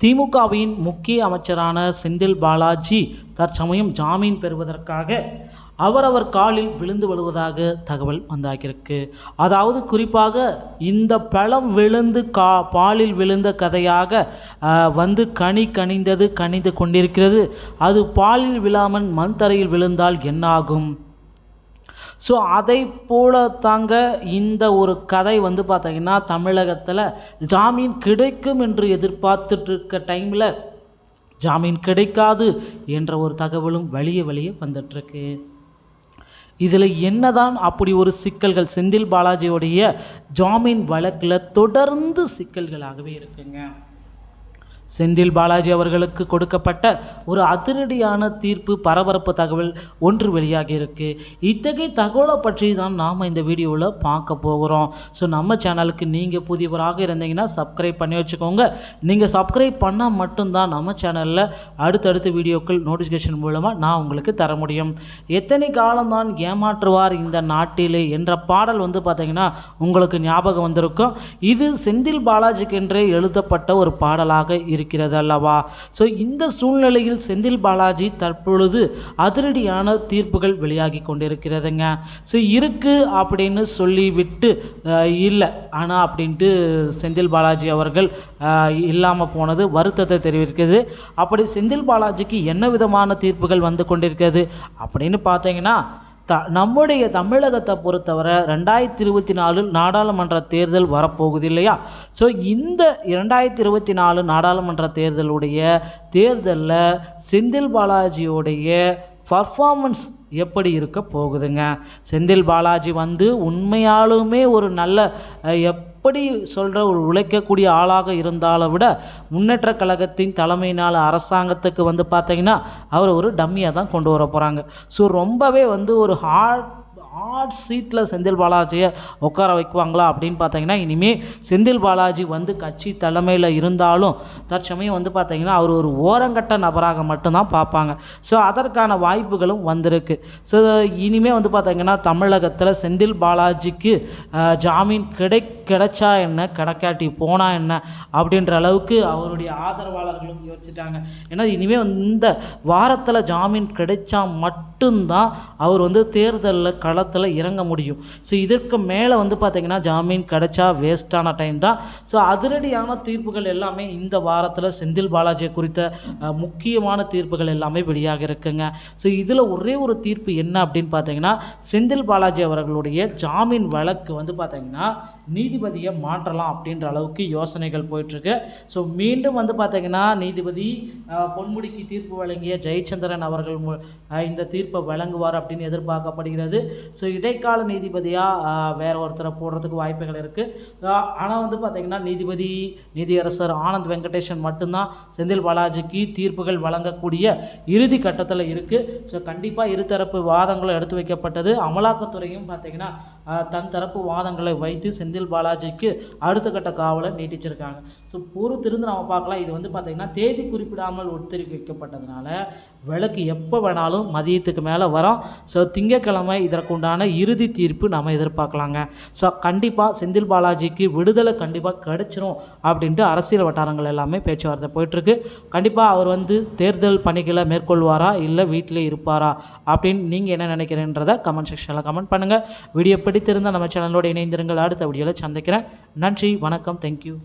திமுகவின் முக்கிய அமைச்சரான செந்தில் பாலாஜி தற்சமயம் ஜாமீன் பெறுவதற்காக அவரவர் காலில் விழுந்து விழுவதாக தகவல் வந்தாகியிருக்கு. அதாவது குறிப்பாக இந்த பழம் விழுந்து பாலில் விழுந்த கதையாக வந்து கனிந்தது கனிந்து கொண்டிருக்கிறது. அது பாலில் விழாமல் மண் தரையில் விழுந்தால் என்னாகும்? ஸோ அதை போல தாங்க இந்த ஒரு கதை வந்து பார்த்திங்கன்னா தமிழகத்தில் ஜாமீன் கிடைக்கும் என்று எதிர்பார்த்துட்டு இருக்க டைமில் ஜாமீன் கிடைக்காது என்ற ஒரு தகவலும் வெளியே வந்துட்டுருக்கு. இதில் என்னதான் அப்படி ஒரு சிக்கல்கள் செந்தில் பாலாஜியோடைய ஜாமீன் வழக்கில் தொடர்ந்து சிக்கல்களாகவே இருக்குங்க. செந்தில் பாலாஜி அவர்களுக்கு கொடுக்கப்பட்ட ஒரு அதிரடியான தீர்ப்பு, பரபரப்பு தகவல் ஒன்று வெளியாகி இருக்கு. இத்தகைய தகவலை பற்றி தான் நாம் இந்த வீடியோவில் பார்க்க போகிறோம். ஸோ நம்ம சேனலுக்கு நீங்கள் புதியவராக இருந்தீங்கன்னா சப்ஸ்கிரைப் பண்ணி வச்சுக்கோங்க. நீங்கள் சப்ஸ்கிரைப் பண்ணால் மட்டும்தான் நம்ம சேனலில் அடுத்தடுத்த வீடியோக்கள் நோட்டிஃபிகேஷன் மூலமாக நான் உங்களுக்கு தர முடியும். எத்தனை காலம்தான் ஏமாற்றுவார் இந்த நாட்டிலே என்ற பாடல் வந்து பார்த்திங்கன்னா உங்களுக்கு ஞாபகம் வந்திருக்கும். இது செந்தில் பாலாஜிக்கென்றே எழுதப்பட்ட ஒரு பாடலாக இருக்கிறது அல்லவா? ஸோ இந்த சூழ்நிலையில் செந்தில் பாலாஜி தற்பொழுது அதிரடியான தீர்ப்புகள் வெளியாகி கொண்டிருக்கிறதுங்க. ஸோ இருக்கு அப்படின்னு சொல்லிவிட்டு இல்லை ஆனால் அப்படின்ட்டு செந்தில் பாலாஜி அவர்கள் இல்லாமல் போனது வருத்தத்தை தெரிவிக்கிறது. அப்படி செந்தில் பாலாஜிக்கு என்ன விதமான தீர்ப்புகள் வந்து கொண்டிருக்கிறது அப்படின்னு பார்த்தீங்கன்னா, நம்முடைய தமிழகத்தை பொறுத்தவரை 2024 நாடாளுமன்ற தேர்தல் வரப்போகுது இல்லையா? ஸோ இந்த 2024 நாடாளுமன்ற தேர்தலில் செந்தில் பாலாஜியோடைய பர்ஃபார்மன்ஸ் எப்படி இருக்க போகுதுங்க? செந்தில் பாலாஜி வந்து உண்மையாலுமே ஒரு நல்ல எப்படி சொல்கிற ஒரு உழைக்கக்கூடிய ஆளாக இருந்தாலும் விட முன்னேற்ற கழகத்தின் தலைமையினால் அரசாங்கத்துக்கு வந்து பார்த்திங்கன்னா அவர் ஒரு டம்மியாக தான் கொண்டு வர போகிறாங்க. ஸோ ரொம்பவே வந்து ஒரு ஹார்ட் சீட்டில் செந்தில் பாலாஜியை உட்கார வைக்குவாங்களா அப்படின்னு பார்த்தீங்கன்னா, இனிமேல் செந்தில் பாலாஜி வந்து கட்சி தலைமையில் இருந்தாலும் தற்சமயம் வந்து பார்த்திங்கன்னா அவர் ஒரு ஓரங்கட்ட நபராக மட்டும்தான் பார்ப்பாங்க. ஸோ அதற்கான வாய்ப்புகளும் வந்திருக்கு. ஸோ இனிமேல் வந்து பார்த்திங்கன்னா தமிழகத்தில் செந்தில் பாலாஜிக்கு ஜாமீன் கிடைச்சா என்ன, கிடைக்காட்டி போனால் என்ன அப்படின்ற அளவுக்கு அவருடைய ஆதரவாளர்களும் யோசிச்சுட்டாங்க. ஏன்னா இனிமேல் இந்த வாரத்தில் ஜாமீன் கிடைச்சா மட்டும்தான் அவர் வந்து தேர்தலில் களத்தில் இறங்க முடியும். ஸோ இதற்கு மேலே வந்து பார்த்திங்கன்னா ஜாமீன் கிடைச்சா வேஸ்டான டைம் தான். ஸோ அதிரடியான தீர்ப்புகள் எல்லாமே இந்த வாரத்தில் செந்தில் பாலாஜியை குறித்த முக்கியமான தீர்ப்புகள் எல்லாமே வெளியாக இருக்குங்க. ஸோ இதில் ஒரே ஒரு தீர்ப்பு என்ன அப்படின்னு பார்த்தீங்கன்னா, செந்தில் பாலாஜி அவர்களுடைய ஜாமீன் வழக்கு வந்து பார்த்திங்கன்னா நீதிபதியை மாற்றலாம் அப்படின்ற அளவுக்கு யோசனைகள் போயிட்டுருக்கு. ஸோ மீண்டும் வந்து பார்த்திங்கன்னா நீதிபதி பொன்முடிக்கு தீர்ப்பு வழங்கிய ஜெயச்சந்திரன் அவர்கள் இந்த தீர்ப்பை வழங்குவார் அப்படின்னு எதிர்பார்க்கப்படுகிறது. ஸோ இடைக்கால நீதிபதியாக வேறு ஒருத்தரை போடுறதுக்கு வாய்ப்புகள் இருக்குது. ஆனால் வந்து பார்த்திங்கன்னா நீதியரசர் ஆனந்த் வெங்கடேஷன் மட்டும்தான் செந்தில் பாலாஜிக்கு தீர்ப்புகள் வழங்கக்கூடிய இறுதி கட்டத்தில் இருக்குது. ஸோ கண்டிப்பாக இருதரப்பு வாதங்களும் எடுத்து வைக்கப்பட்டது. அமலாக்கத்துறையும் பார்த்திங்கன்னா தன் தரப்பு வாதங்களை வைத்து செந்தில் பாலாஜிக்கு அடுத்த கட்ட காவலை நீட்டிச்சிருக்காங்க. ஸோ பொறுத்திருந்து நம்ம பார்க்கலாம். இது வந்து பார்த்திங்கன்னா தேதி குறிப்பிடாமல் ஒத்திரிக்கை வைக்கப்பட்டதுனால விளக்கு எப்போ வேணாலும் மதியத்துக்கு மேலே வரும். ஸோ திங்கட்கிழமை இதற்குண்டான இறுதி தீர்ப்பு நம்ம எதிர்பார்க்கலாங்க. ஸோ கண்டிப்பாக செந்தில் பாலாஜிக்கு விடுதலை கண்டிப்பாக கிடைச்சிரும் அப்படின்ட்டு அரசியல் வட்டாரங்கள் எல்லாமே பேச்சுவார்த்தை போயிட்டுருக்கு. கண்டிப்பாக அவர் வந்து தேர்தல் பணிகளை மேற்கொள்வாரா இல்லை வீட்டிலே இருப்பாரா அப்படின்னு நீங்கள் என்ன நினைக்கிறேன்றதை கமெண்ட் செக்ஷனில் கமெண்ட் பண்ணுங்கள். வீடியோ பிடித்திருந்தால் நம்ம சேனலோடு இணைந்திருங்கள். அடுத்த வீடியோவில் சந்திக்கிறேன். நன்றி, வணக்கம், தேங்க்யூ.